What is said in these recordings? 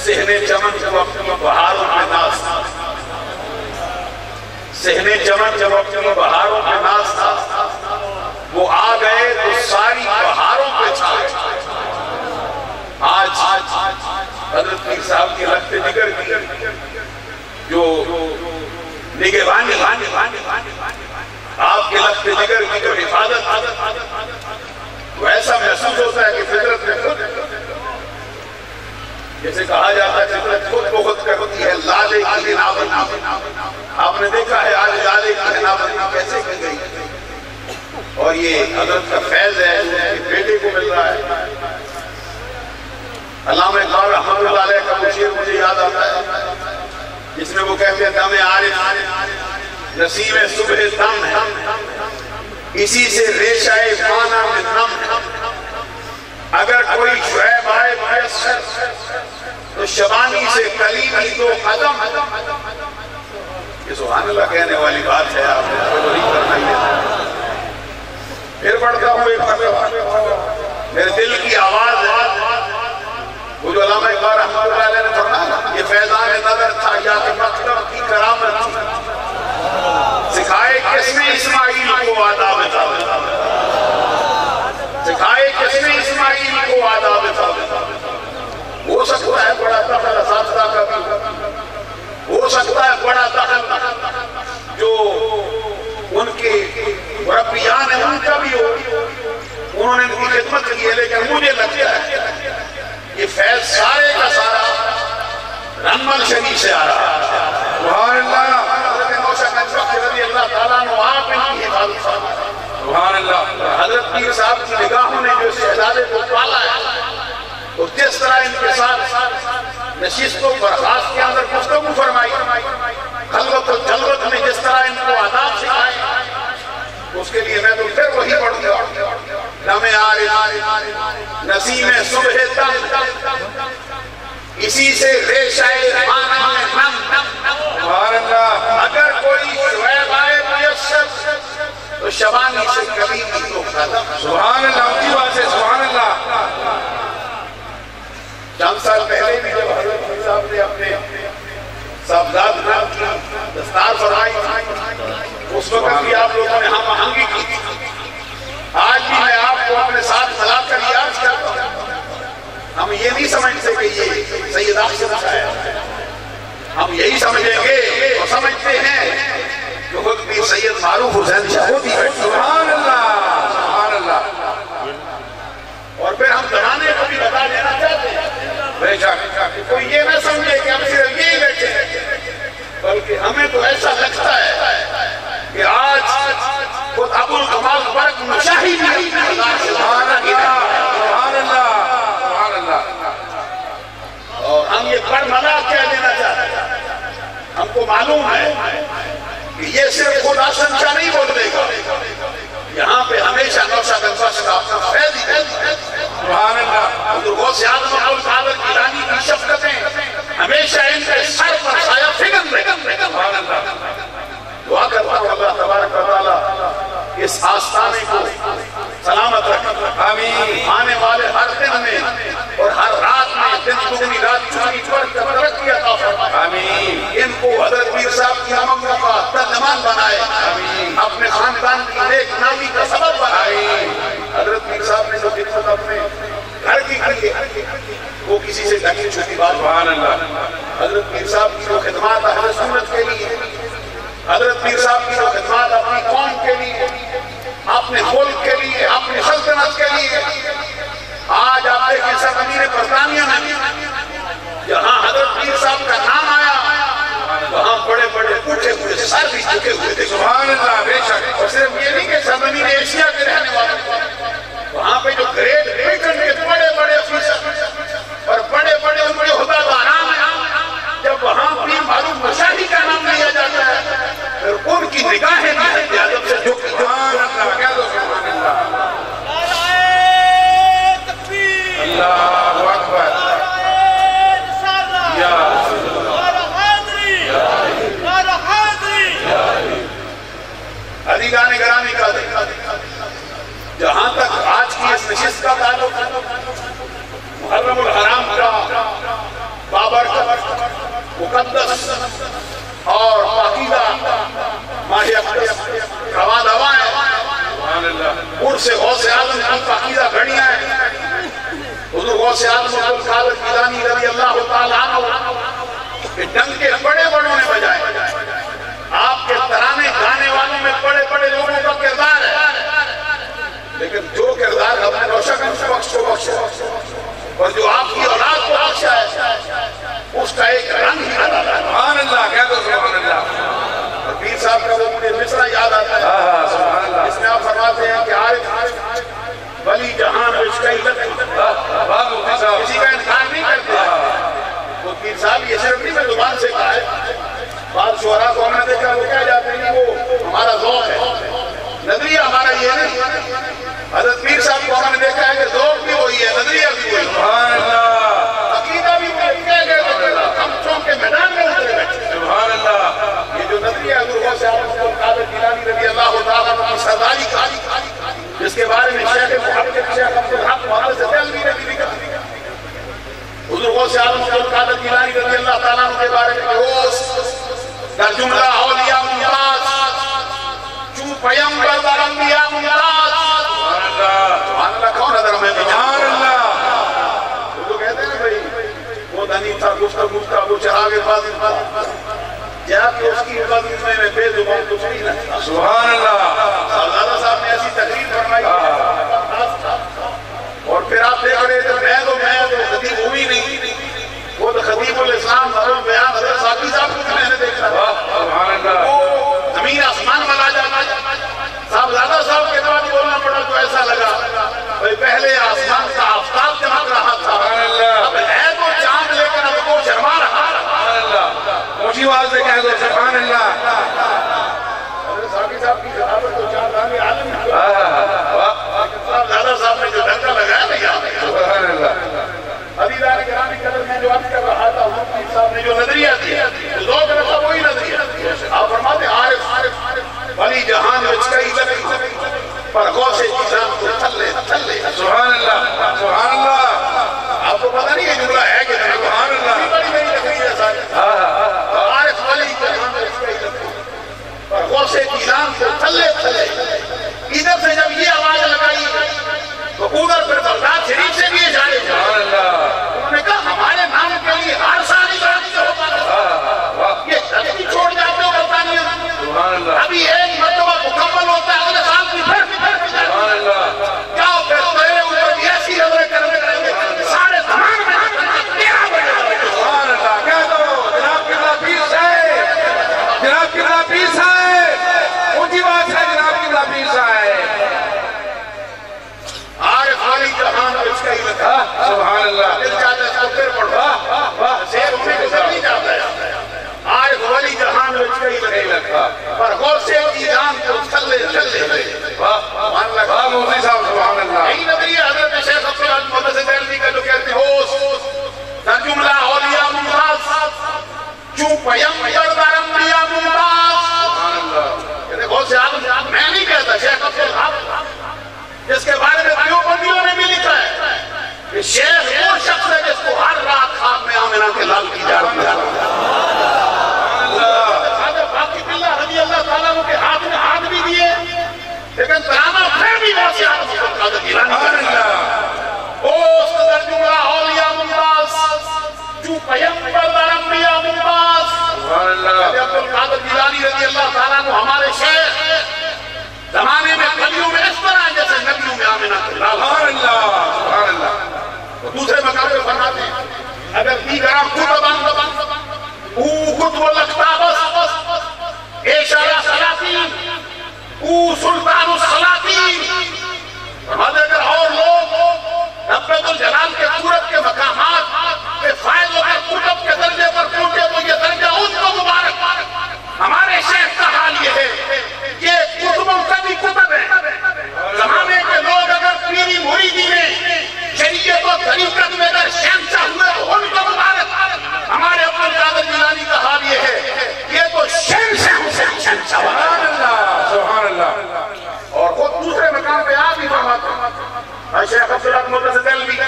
صحن چمن جب اپنی بہاروں پہ ناز تھا، صحن چمن جب اپنی بہاروں پہ ناز تھا، وہ آ گئے تو ساری بہاروں پہ چھائے۔ آج حضرت پیر صاحب کی لخت جگر کی جو نگہبانی، آپ کے لخت جگر کی جو حفاظت، تو ایسا محسوس ہوتا ہے کہ فطرت میں خود، جیسے کہا جاتا ہے فطرت خود بخود کرتی ہے لالے کی حنابندی۔ آپ نے دیکھا ہے آج لالے کی حنابندی کیسے کی گئی، اور یہ حضرت کا فیض ہے جو ان کے بیٹے کو مل رہا ہے۔ علامہ اقبال رحمۃ اللہ علیہ کا وہ شعر مجھے یاد آتا ہے جس میں وہ کہتے ہیں دم عارف نسیم صبح دم ہے، اسی سے ریشہ فانا میں دم ہے، اگر کوئی شعیب آئے میسر تو شبانی سے کلیمی دو قدم ہے۔ یہ سبحان اللہ کہنے والی بات ہے، آپ نے تو وہی کرنا ہی ہے۔ پھر پڑھتا ہوں ایک میرے دل کی آواز ہے، وہ جو علامہ اقبال رحمۃ اللہ علیہ نے فرمایا، یہ فیضان نظر تھا یا کہ مکتب کی کرامت تھی، سکھائے کس نے اسماعیل کو آداب تھا، سکھائے کس نے اسماعیل کو آداب تھا۔ ہو سکتا ہے بڑا دخل اساتذہ کا بھی، ہو سکتا ہے بڑا دخل جو ان کے مربیان ہیں ان کا بھی ہو، انہوں نے ان کی خدمت کی ہے، لیکن مجھے لگتا ہے یہ فیض سارے کا سارا رنمل شریف سے آ رہا ہے۔ سبحان اللہ، حضرت نوشہ کنچوک رضی اللہ تعالیٰ عنہ آپ ان کی حفاظت فرمائے۔ سبحان اللہ، حضرت پیر صاحب کی نگاہوں نے جو شہزادے کو پالا ہے، تو جس طرح ان کے ساتھ نشستوں برخاست کے اندر گفتگو فرمائی، خلوت و جلوت میں جس طرح ان کو آداب سکھائے، اس کے لیے میں تو پھر وہی پڑھوں گا، دم عارف نسیم صبح دم، اسی سے ریشہ فانا میں دم، اگر کوئی شعیب آئے میسر تو شبانی سے کلیمی دو قدم۔ سبحان اللہ، اونچی بات ہے، سبحان اللہ۔ چند سال پہلے بھی جب حضرت پیر صاحب نے اپنے صاحبزاد نام کی دستار فرمائی، اس وقت بھی آپ لوگوں نے ہم آہنگی کی، آج بھی میں آپ کو اپنے ساتھ ملا کر یاد کرتا ہوں۔ ہم یہ نہیں سمجھتے کہ یہ سید آخر شاید ہے، ہم یہی سمجھیں گے اور سمجھتے ہیں کہ خود بھی سید معروف حسین شاہ ہوتی ہے۔ سبحان اللہ، سبحان اللہ۔ اور پھر ہم زمانے کو بھی بتا دینا چاہتے ہیں، بے شک، کوئی یہ نہ سمجھے کہ ہم صرف یہی بیٹھے ہیں، بلکہ ہمیں تو ایسا لگتا ہے کہ آج خود ابو الکمال برق مشاہی بھی سبحان اللہ، سبحان اللہ، سبحان اللہ۔ اور ہم یہ برملا کہہ دینا چاہتے ہیں، ہم کو معلوم ہے کہ یہ صرف خود حسن شاہ نہیں بول دے گا، یہاں پہ ہمیشہ نوشہ گنفش کا فیض ہی سبحان اللہ۔ حضور غوث اعظم ابو القادر گیلانی کی شفقتیں ہمیشہ ان کے سر پر سایہ فگن رہے۔ سبحان اللہ۔ دعا کرتا ہوں اللہ تبارک و تعالیٰ اس آستانے کو سلامت رکھے، آمین۔ آنے والے ہر دن میں اور ہر رات میں دن دگنی رات چوری پر ترقی عطا فرمائے، آمین۔ ان کو حضرت پیر صاحب کی امنگوں کا ترجمان بنائے، آمین۔ اپنے خاندان کی نیک نامی کا سبب بنائے۔ حضرت پیر صاحب نے جو خدمت اپنے گھر کی کی وہ کسی سے ڈھکی چھوٹی بات۔ سبحان اللہ۔ حضرت پیر صاحب کی جو خدمات اہل سنت کے لیے، حضرت پیر صاحب کی جو خدمات اپنی قوم کے لیے، اپنے ملک کے لیے، اپنی سلطنت کے لیے، آج آپ دیکھیں سرزمین برطانیہ میں جہاں حضرت پیر صاحب کا نام آیا وہاں بڑے بڑے اٹھے ہوئے سر بھی جھکے ہوئے تھے۔ سبحان اللہ، بے شک۔ اور صرف یہ نہیں کہ سرزمین ایشیا کے رہنے والے، وہاں پہ جو گریٹ بریٹن کے بڑے بڑے افیسر اور بڑے بڑے ان کے عہدیداران ہیں، جب وہاں بھی معروف مشاہی کا نام لیا جاتا ہے پھر ان کی نگاہیں بھی حضرت اعظم سے جھک۔ سبحان اللہ، کہہ دو سبحان اللہ۔ اللہ اکبر۔ یا عزیزان گرامی کا جہاں تک آج کی اس نشست کا بابرکت مقدس اور پاکیزہ ماہ اقدس رواں دوائیں ان سے غوث اعظم کی پاکیزہ گھڑیاں ہیں حضور غوث اعظم عبد القادر جیلانی رضی اللہ تعالیٰ عنہ کہ ڈنگ کے بڑے بڑوں نے بجائے آپ کے ترانے گانے والوں میں بڑے بڑے لوگوں کا کردار ہے لیکن جو کردار ہم نے روشن سے بخشو اور جو آپ کی اولاد کو بخشا ہے اس کا ایک رنگ ہی بدل ہے سبحان اللہ کہہ دو سبحان اللہ پیر صاحب کا وہ مجھے مصرع یاد آتا ہے اس میں آپ فرماتے ہیں کہ عارف ولی جہان عشقی لگی کسی کا انکار نہیں کرتے وہ پیر صاحب یہ صرف نہیں میں زبان سے کہا ہے بعض شعراء کو ہم نے دیکھا وہ کہہ جاتے ہیں وہ ہمارا ذوق ہے نظریہ ہمارا یہ نہیں حضرت پیر صاحب کو ہم نے دیکھا ہے کہ ذوق بھی وہی ہے نظریہ بھی وہی ہے عقیدہ بھی وہی ہے ہم چونکہ میدان میں اترے بیٹھے سبحان اللہ یہ جو نظریہ حضور غوث اعظم عبد القادر جیلانی رضی اللہ تعالیٰ عنہ کی سرداری کا جس کے بارے میں شیخ محقق شیخ عبد الحق محمد دہلوی نے بھی لکھا حضور غوث اعظم عبد القادر جیلانی رضی اللہ تعالیٰ عنہ کے بارے میں روز در جملہ اولیاء ممتاز چون پیمبر در انبیاء ممتاز سبحان اللہ کون ادھر میں سبحان اللہ وہ تو کہتے ہیں بھئی وہ دنی تھا گفتگو کا وہ چراغ فاضل جہاں کہ اس کی عبادت میں بے زبان کچھ نہیں رہتا سبحان اللہ صاحبزادہ صاحب نے ایسی تقریر فرمائی اور پھر آپ دیکھ رہے تھے میں تو خطیب ہوئی نہیں وہ تو خطیب الاسلام حضرت بیان حضرت ثاقی صاحب کو میں نے دیکھا سبحان اللہ وہ زمین آسمان ملا جانا صاحبزادہ صاحب کے بعد بولنا پڑا تو ایسا لگا پہلے آسمان کا آفتاب چمک رہا تھا اب ہے تو چاند لے کر اب کو شرما رہا سبحان اللہ اونچی آواز سے کہہ دو سبحان اللہ حضرت ثاقی صاحب کی خلافت تو چاند آنے عالم صاحبزادہ صاحب نے جو ڈنکا لگایا نہیں آنے سبحان اللہ عزیزان گرامی قدر میں جو عرض کر رہا تھا حضور پیر صاحب نے جو نظریہ دیا ذوق رکھا وہی نظریہ آپ فرماتے عارف ولی جہان عشقی لگی پر غوث جیلان کو تھلے سبحان اللہ سبحان اللہ آپ کو پتہ نہیں یہ جملہ ہے کہ نہیں سبحان اللہ بڑی نہیں لگ رہی ہے سارے عارف ولی جہان عشقی لگی پر غوث جیلان کو تھلے ادھر سے جب یہ آواز لگائی تو ادھر پھر بغداد شریف سے بھی یہ جائے انہوں نے کہا ہمارے نام کے لیے ہر سال ابراہیم ہوتا ہے یہ شخصی چھوڑ جاتے ہو برطانیہ ابھی ایک مرتبہ مکمل ہوتا ہے اگلے سال کی پھر کیا پھر تیرے اوپر بھی ایسی نظریں کریں گے سارے زمان میں سبحان اللہ کہہ دو جناب قبلہ پیر صاحب جناب قبلہ پیر صاحب اونچی بات ہے جناب قبلہ پیر صاحب عارف ولی جہان عشقی لگی سبحان اللہ دل چاہتا ہے اس کو پھر پڑھو شیر ہونے کو سب نہیں چاہتا ہے عارف ولی جہان عشقی لگی پر غوث جیلان کو تھلے واہ مفتی صاحب سبحان اللہ یہی نظریہ حضرت شیخ عبد الحق محمد دہلوی کا جو کہتے ہیں ہوس در جملہ اولیاء ممتاز چون پیمبر در انبیاء ممتاز سبحان اللہ کہتے غوث اعظم میں نہیں کہتا شیخ عبد الحق جس کے بارے میں دیوبندیوں نے بھی لکھا ہے کہ شیخ وہ شخص ہے جس کو ہر رات خواب میں آمنہ کے لال کی جارت میں باقی باللہ رضی اللہ تعالیٰ کے ہاتھ میں ہاتھ بھی دیے لیکن ترانہ پھر بھی غوث اعظم عبد القادر جیلانی اوست در جملہ اولیاء ممتاز چون پیمبر در انبیاء ممتاز سبحان اللہ عبد القادر جیلانی رضی اللہ تعالیٰ ہمارے شیخ زمانے میں کلیوں میں اس طرح جیسے نبیوں میں آمنہ کے لال سبحان اللہ سبحان اللہ دوسرے مقام پہ فرماتے ہیں اگر دیگران کتبان او کتب الاقتابس ایشارہ سلاطین او سلطان السلاطین فرماتے اگر اور لوگ رب الجلال کے صورت کے مقامات کے فائد و کتب کے درجے پر پہنچے تو یہ درجہ ان کو مبارک ہمارے شیخ کا حال یہ ہے یہ کتبوں کا بھی کتب ہے زمانے کے لوگ اگر پیری مریدی میں شریعت و طریقت میں اگر شہنشاہ ہوئے تو ان کو مبارک ہمارے عبد القادر جیلانی کا حال یہ ہے یہ تو شہنشاہ سے شہنشاہ سبحان اللہ سبحان اللہ اور خود دوسرے مقام پہ آپ ہی فرماتے ہیں شیخ عبد الحق محمد دہلوی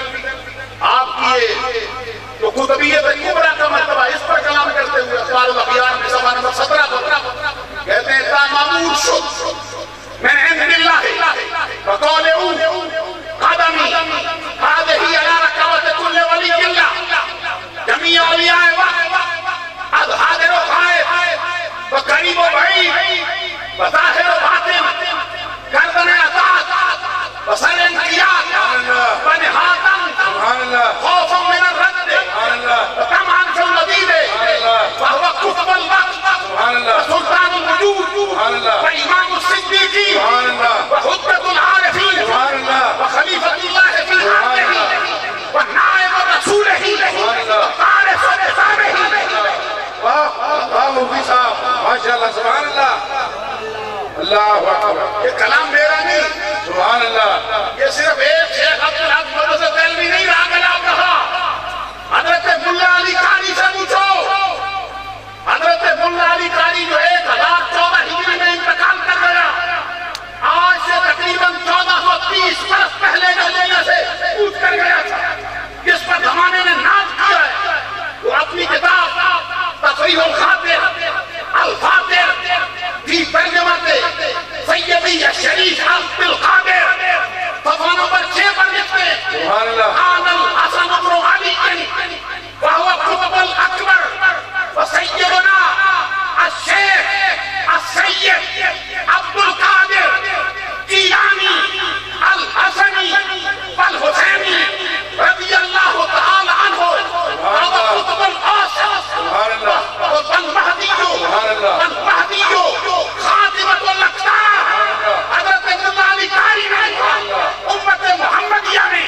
آپ کی یہ بظاہر و باطن گردن عطاعت وسر انقیاد بنہاتن خوف من الرد وطمعا فی المزید وهو قطب الوقت وسلطان الوجود وإمام الصدیقین وحجة العارفین وخلیفة اللہ فی حقه ونائب رسوله وقارث نظامه واہ مفتی صاحب ماشاءاللہ سبحان اللہ اللہ اکبر یہ کلام میرا نہیں سبحان اللہ یہ صرف ایک شیخ عبدالحق مدرسہ دہلوی نہیں راگلاب رہا حضرت ملا علی قاری سے پوچھو حضرت ملا علی قاری جو 1014 ہجری میں انتقال کر گیا آج سے تقریباً 1430 برس پہلے کا دنیا سے پوچھ کر گیا تھا جس پر زمانے نے ناز کیا ہے وہ اپنی کتاب تفریح الخاطر الفاتر فی ترجمت سیدی الشریف عبد القادر صفحہ نمبر 6 پر لکھتے سبحان اللہ آن الحسن بن علی وهو قطب الأكبر وسيدنا الشيخ السيد عبد القادر جيلاني الحسني والحسيني رضي الله تعالى عنه هذا قطب القاسم والمهدي خاتمة الأقطار حضرت اللہ علی قاری نے امت محمدیہ میں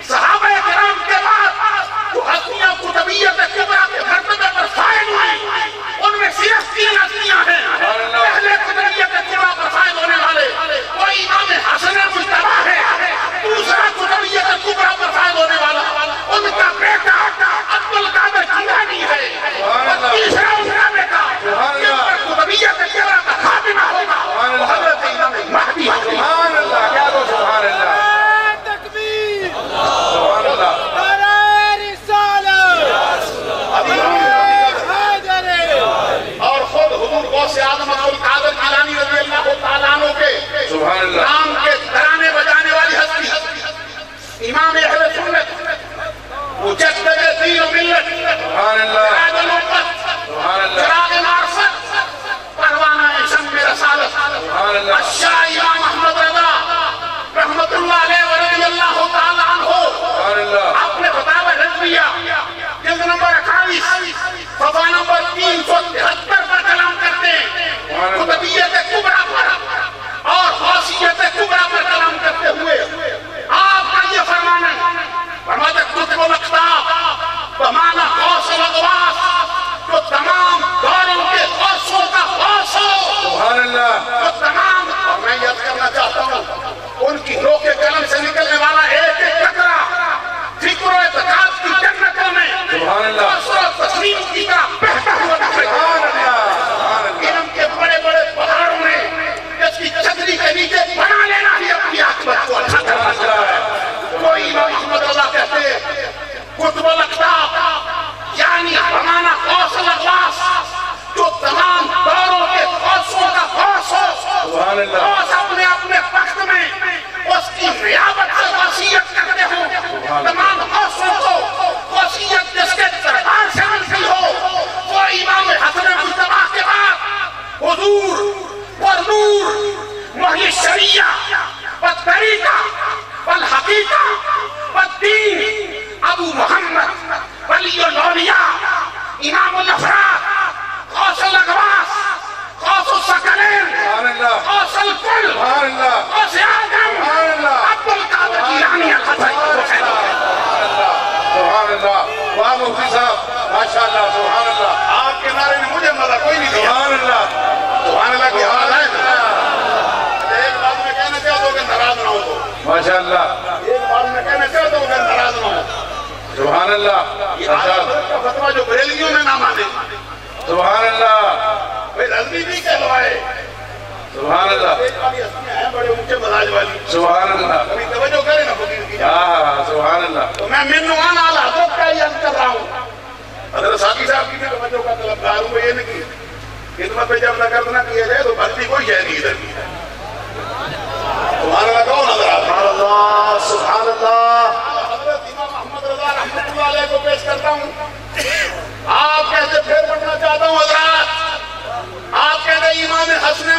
صحابہ کرام کے بعد جو حسنیہ قطبیت کبرا کے مرتبے پر فائل ہوئی ان میں صرف 3 حسنیاں ہیں پہلے قطبیت کبرا پر فائل ہونے والے وہ امام حسن مجتبی ہے دوسرا قطبیت کبرا پر فائل ہونے والا ان کا بیٹا عبد القادر جیلانی ہے اور تیسرا ان کا بیٹا جن پر قطبیت کبرا کا خاتمہ ہوگا وہ حضرت امام مہدی ہے سبحان اللہ کیا دو سبحان اللہ سبحان اللہ اور خود حضور غوث اعظم عبد القادر جیلانی رضی اللہ تعالیٰ عنہ کے سبحان اللہ نام کے ترانے بجانے والی ہستی امام اہل سنت مجدد دین و ملت سبحان اللہ سراج الامت سبحان اللہ چراغ معرفت پروانہ شمع رسالت سبحان اللہ الشاہ امام احمد رضا رحمت اللہ علیہ ورضی اللہ تعالیٰ عنہ سبحان اللہ اپنے فتاوی رضویہ جلد نمبر 21 صفحہ نمبر 373 پر کلام کرتے ہیں قطبیت کبرا پر اور خاصیت کبرا پر کلام کرتے ہوئے آپ کا یہ فرمانا ہے فرماتے کتب الاقطاب بمعنی غوث الاغواث جو تمام دوروں کے غوثوں کا غوث ہو سبحان اللہ جو تمام اور میں یاد کرنا چاہتا ہوں ان کی روح کے قلم سے نکلنے والا ایک ایک قطرہ فکر و اعتقاد کی جنتوں میں سبحان اللہ تأثر و تسلیم کی طرح بہتا ہوا دکھائی سبحان اللہ علم کے بڑے بڑے پہاڑوں نے جس کی چھتری کے نیچے بنا لینا ہی اپنی عاقبت کو اچھا کرنا ہے کوئی امام احمد رضا کہتے ہیں قطب الاقطاب یعنی بمعنی غوث الاغواث جو تمام دوروں کے غوثوں کا غوث ہو سبحان اللہ غوث اپنے اپنے وقت میں اس کی نیابت سے وصیت کرتے ہوں تمام غوثوں کو وصیت جس کے دربار سے منزل ہو وہ امام حسن مجتبی کے بعد حضور والنور محی الشریعہ والطریقہ والحقیقہ والدین ابو محمد ولی الاولیاء امام الافراد غوث الاغواث غوث الثقلین سبحان اللہ غوث الکل سبحان اللہ غوث اعظم سبحان اللہ عبد القادر جیلانی الحسنی سبحان اللہ واہ مفتی صاحب ماشاءاللہ سبحان اللہ آپ کے نعرے نے مجھے مزہ کوئی نہیں دیا سبحان اللہ سبحان اللہ کی حال ہے ایک بات میں کہنا چاہتا ہوں کہ ناراض نہ ہو تو ماشاءاللہ ایک بات میں کہنا چاہتا ہوں کہ ناراض نہ ہو سبحان اللہ یہ آج کا فتوہ جو بریلیوں میں نہ مانے سبحان اللہ بھئی رضوی بھی کہلوائے سبحان اللہ ایک والی ہستیاں ہیں بڑے اونچے مزاج والی سبحان اللہ کبھی توجہ کرے نا فقیر کی سبحان اللہ تو میں منوان آل حضرت کا یہ عرض کر رہا ہوں حضرت ساقی صاحب کی بھی توجہ کا طلبگار ہوں یہ نہیں کی خدمت پہ جب نہ نہ کیا جائے تو بھرتی کوئی شے نہیں ادھر کی سبحان اللہ کون نظر آتا ہے سبحان اللہ حضرت امام محمد رضا رحمت اللہ علیہ کو پیش کرتا ہوں آپ کہتے پھر پڑھنا چاہتا ہوں حضرات آپ کہتے امام حسن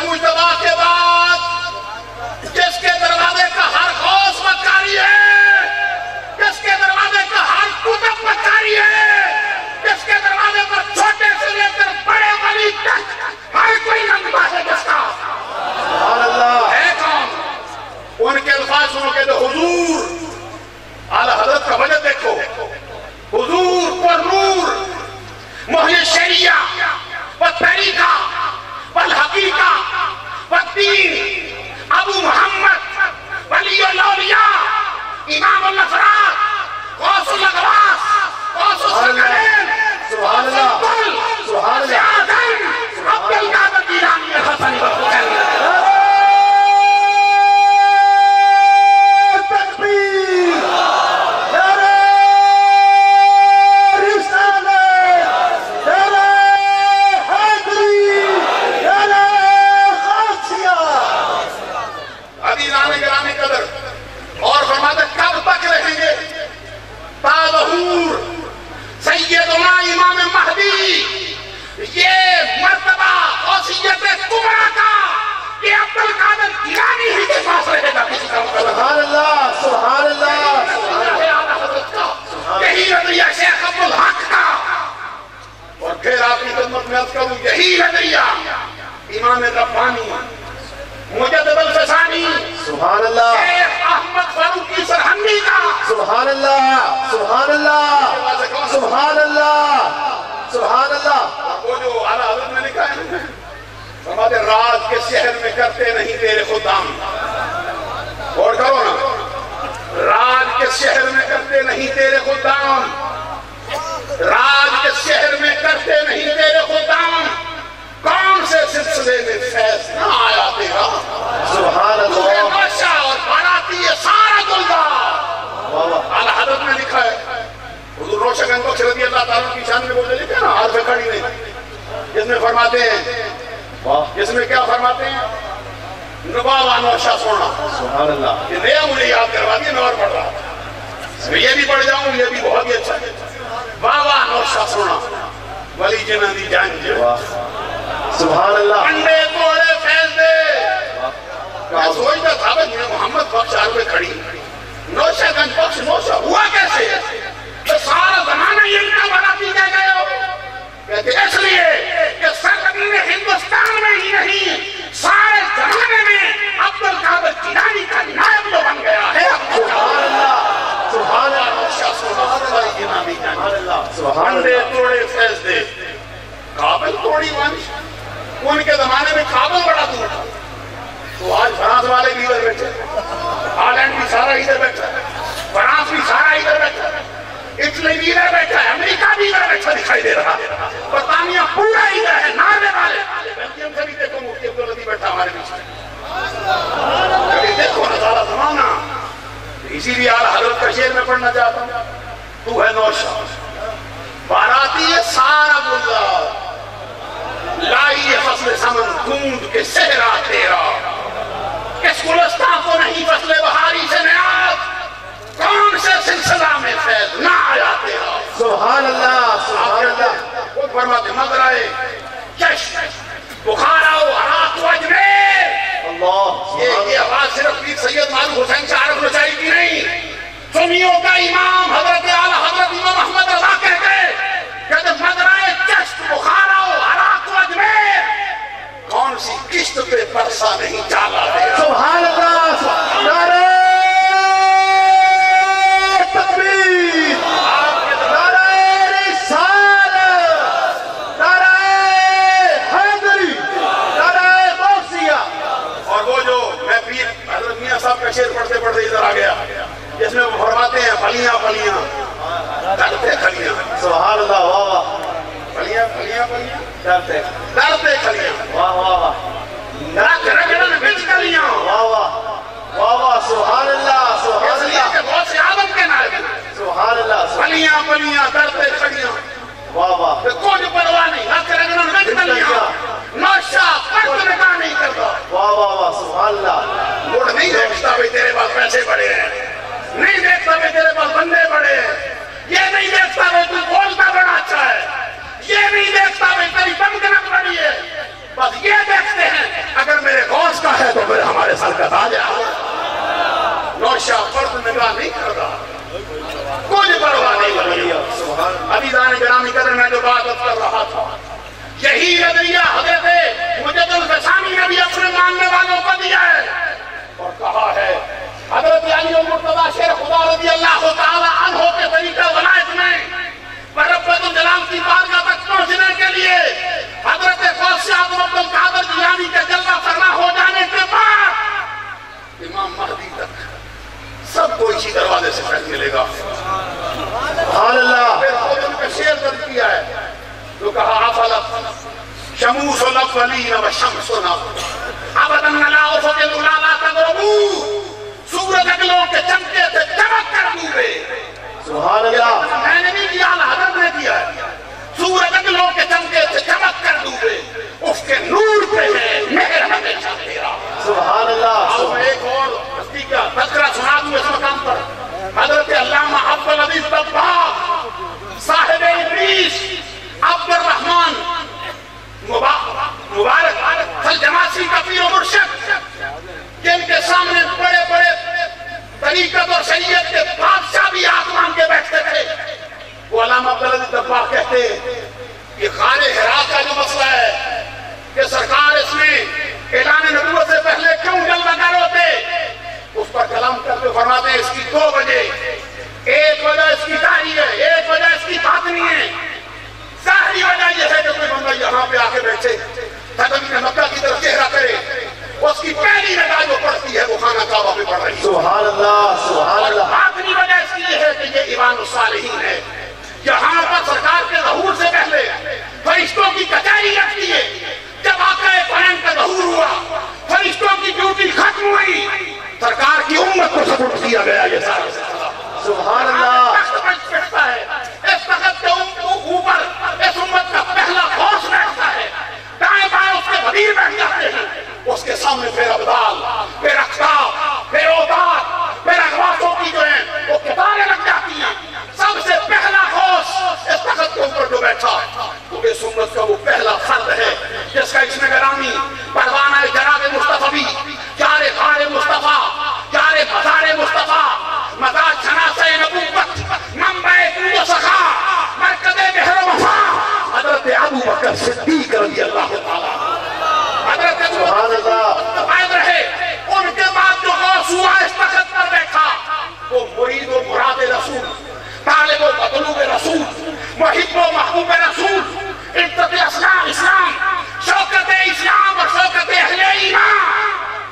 امام مہدی، یہ مرتبہ غوثیت کبریٰ کا کہ عبد القادر جیلانی ہی کے پاس رہے گا کسی کا مطلب۔ سبحان اللہ، سبحان اللہ، یہی نظریہ شیخ عبدالحق کا، اور پھر آپ کی خدمت میں عرض کروں یہی نظریہ امام ربانی مجدد الفسانی سبحان اللہ، شیخ احمد فاروقی سرہندی کا۔ سبحان اللہ، سبحان اللہ، سبحان اللہ، سبحان اللہ۔ وہ جو اعلیٰ حضرت نے لکھا ہے فرماتے راج کے شہر میں کرتے نہیں تیرے خدام، غور کرو نا، راج کے شہر میں کرتے نہیں تیرے خدام، راج کے شہر میں کرتے نہیں تیرے خدام، کون سے سلسلے میں فیض نہ آیا تیرا، سبحان اللہ، بادشاہ اور باراتی یہ سارا گلدار۔ اعلیٰ حضرت نے لکھا ہے حضور روشن گنج بخش رضی اللہ تعالیٰ کی شان میں بولتے لکھا نا حرف کھڑی نہیں، جس میں فرماتے ہیں، جس میں کیا فرماتے ہیں، نباوہ نوشہ سونا، سبحان اللہ، یہ نیا مجھے یاد کروا دیا، میں اور پڑھ رہا میں یہ بھی پڑھ جاؤں، یہ بھی بہت ہی اچھا ہے۔ باوا نوشہ سونا ولی جنہ دی جان جو سبحان اللہ، انڈے توڑے فیض دے۔ میں سوچتا تھا بھئی محمد بخش آروے کھڑی نوشہ گنج بخش نوشہ ہوا کیسے؟ تو سارا زمانہ یہ اتنا بڑا پیجا گئے ہو، کہتے اس لیے کہ سرزمین ہندوستان میں ہی نہیں سارے زمانے میں عبد القادر جیلانی کا نائب جو بن گیا ہے۔ سبحان اللہ، سبحان اللہ، نوشہ سونا ولی جنہ دی جان سبحان اللہ، سبحان انڈے اللہ، توڑے فیض دے، کابل توڑی ونش، ان کے زمانے میں کابل بڑا دور تھا، تو آج فرانس والے بھی ادھر بیٹھے، ہالینڈ بھی سارا ادھر بیٹھا ہے، فرانس بھی سارا ادھر بیٹھا ہے، اٹلی بھی ادھر بیٹھا ہے، امریکہ بھی ادھر بیٹھا دکھائی دے رہا ہے، برطانیہ پورا ادھر ہے، ناروے والے بیلجیم سے بھی دیکھو مفتی عبداللطیف بیٹھا ہمارے بیچ میں، کبھی دیکھو نظارہ زمانہ۔ اسی لیے اعلیٰ حضرت کا شعر میں پڑھنا چاہتا ہوں، تو ہے نوشہ باراتی ہے سارا گلزار، لائی ہے فصل سمن گوند کے صحرا تیرا، کس گلستان کو نہیں فصل بہاری سے نیاز، کون سے سلسلہ میں فیض نہ آیا تیرا۔ سبحان اللہ، سبحان اللہ، خود فرماتے مزرائے چشم بخارا و عراق و اجمیر، اللہ، یہ آواز صرف پیر سید معروف حسین شاہ عرب رچائی کی نہیں، سنیوں کا امام حضرت اعلیٰ حضرت امام احمد رضا کہتے مزرائے چشم بخارا و عراق و اجمیر، کون سی کشت پہ برسا نہیں چالا دیا۔ سبحان اللہ، نعرہ تکبیر، نعرہ رسالت، نعرہ حیدری، نعرہ غوثیہ۔ اور وہ جو میں پیر حضرت میاں صاحب کا شعر پڑھتے پڑھتے ادھر آ گیا، جس میں وہ فرماتے ہیں پھلیاں پھلیاں ڈرتے کھلیاں، سبحان اللہ، واہ واہ، پھلیاں پھلیاں پھلیاں ڈرتے، ڈرتے کھلیاں، واہ واہ واہ، رکھ رکھن بچ کھلیاں، واہ واہ، واہ واہ، سبحان اللہ، سبحان اس لیے اللہ، کہ بہت سے آدم کے نائب ہیں، سبحان اللہ، پھلیاں پھلیاں ڈرتے کھلیاں، واہ واہ، کوئی پرواہ نہیں، رکھ رکھن بچ کھلیاں، نوشہ پرد نکاح نہیں کرتا، واہ واہ واہ، سبحان اللہ، موڑ نہیں دیکھتا بھی تیرے پاس پیسے بڑے ہیں، نہیں دیکھتا بھی تیرے پاس بندے بڑے ہیں، یہ نہیں دیکھتا بھی تو بولتا بڑا اچھا ہے، یہ نہیں دیکھتا بھی تیری بمکنت بڑی ہے، بس یہ دیکھتے ہیں اگر میرے غوث کا ہے تو پھر ہمارے سر کا تاج ہے۔ نوشہ فرد نگاہ نہیں کرتا، کوئی پرواہ نہیں کرتی۔ عزیزان گرامی قدر میں جو بات کر رہا تھا، یہی نظریہ حضرت مجدد الفسانی نے بھی اپنے ماننے والوں کو دیا ہے اور کہا ہے حضرت علی المرتضی شیر خدا رضی اللہ تعالی عنہ کے طریقہ ولایت میں رب الجلال کی بارگاہ تک پہنچنے کے لیے حضرت غوث اعظم عبد القادر جیلانی کے جلوہ فرما ہو جانے کے بعد امام مہدی تک سب کو اسی دروازے سے فیض ملے گا۔ سبحان اللہ، پھر خود ان کا شعر درج کیا ہے جو کہا افلت شموس الاولین و شمسنا ابدا لا افق الاولی لا تضربوا، سورج اگلوں کے چمکے سے چمک کر ڈوبے۔ سبحان اللہ، میں نے نہیں کیا، حضرت نے کیا ہے، سورج اگلوں کے چمکے سے چمک کر ڈوبے، اس کے نور پہ ہے مہر ہمیشہ تیرا۔ سبحان اللہ، آؤ میں ایک اور ہستی کا تذکرہ سنا دوں اس مقام پر، حضرت علامہ عبدالعزیز طباغ صاحب ادریس فرماتے ہیں اس کی 2 وجہ، ایک وجہ اس کی ظاہری ہے، ایک وجہ اس کی باطنی ہے۔ ظاہری وجہ یہ ہے کہ کوئی بندہ یہاں پہ آ کے بیٹھے حضرت مکہ کی طرف چہرہ کرے، اس کی پہلی نگاہ جو پڑتی ہے وہ خانہ کعبہ پہ پڑ رہی ہے۔ سبحان اللہ، سبحان اللہ۔ باطنی وجہ اس کی یہ ہے کہ یہ ایوان الصالحین ہے، یہاں پر سرکار کے ظہور سے پہلے فرشتوں کی کچہری لگتی ہے۔ جب آقا کریم کا ظہور ہوا، فرشتوں کی ڈیوٹی ختم ہوئی، سرکار کی امت کو سپورٹ کیا گیا۔ یہ سارے سبحان اللہ۔ تخت پر بیٹھتا ہے، اس تخت کے اوپر اس امت کا پہلا غوث بیٹھتا ہے، دائیں بائیں اس کے وزیر بیٹھ جاتے ہیں، اس کے سامنے پھر ابدال، پھر اقطاب، پھر اوتاد، پھر اغواسوں کی جو ہیں وہ کتاریں لگ جاتی ہیں۔ سب سے پہلا غوث اس تخت کے اوپر جو بیٹھا تو اس امت کا وہ پہلا فرد ہے جس کا اسم گرامی پروانہ جناب مصطفی، یار غار مصطفیٰ، یار مزار مصطفیٰ، مزار شناسہ نبوت، منبع دود و سخا، مرکز مہر و وفا، حضرت ابو بکر صدیق رضی اللہ تعالیٰ۔ حضرت ابو بکر قائد رہے، ان کے بعد جو غوث ہوا اس تخت پر بیٹھا وہ مرید و مراد رسول، طالب و مطلوب رسول، محب و محبوب رسول، عزت اسلام، شوکت اسلام اور شوکت اہل ایمان،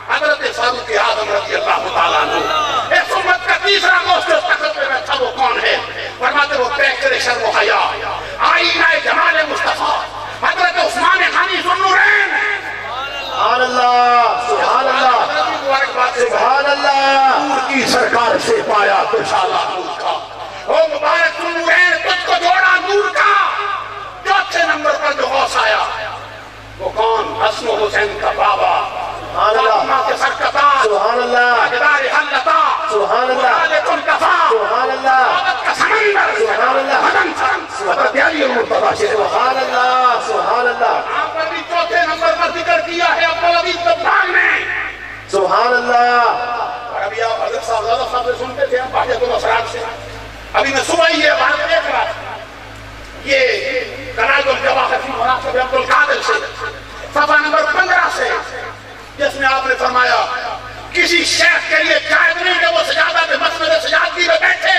حضرت فاروق اعظم رضی اللہ تعالیٰ عنہ۔ اس امت کا تیسرا غوث جو تخت پہ بیٹھا وہ کون ہے؟ فرماتے وہ پیکر شرم و حیا، آئینہ جمال مصطفیٰ، حضرت عثمان غنی ذو النورین۔ سبحان اللہ، سبحان اللہ، سبحان اللہ۔ نور کی سرکار سے پایا تو شالا نور کا، او مبارک ذو النورین تجھ کو جوڑا نور کا۔ چوتھے نمبر پر جو غوث آیا وہ کون؟ حسن و حسین کا بابا، سبحان اللہ، فاطمہ کے سرکتار، سبحان اللہ، تاجدار حلتا، سبحان اللہ، مالک الکفا، سبحان اللہ، عبادت کا سمندر، سبحان اللہ، حضن حضرت علی المرتضیٰ سے۔ سبحان اللہ، سبحان اللہ، یہاں پر بھی چوتھے نمبر پر ذکر کیا ہے عبدالعزیز دباغ نے۔ سبحان اللہ۔ اور ابھی آپ حضرت صاحب زیادہ صاحب سے سنتے تھے باقیت الاسرار سے، ابھی میں صبح ہی یہ بات دیکھ رہا تھا، یہ کنائز الجواہر فی مناقب عبد القادر سے صفحہ نمبر 15 سے، جس میں آپ نے فرمایا کسی شیخ کے لیے جائز نہیں کہ وہ سجادہ پہ مسجد سجادگی میں بیٹھے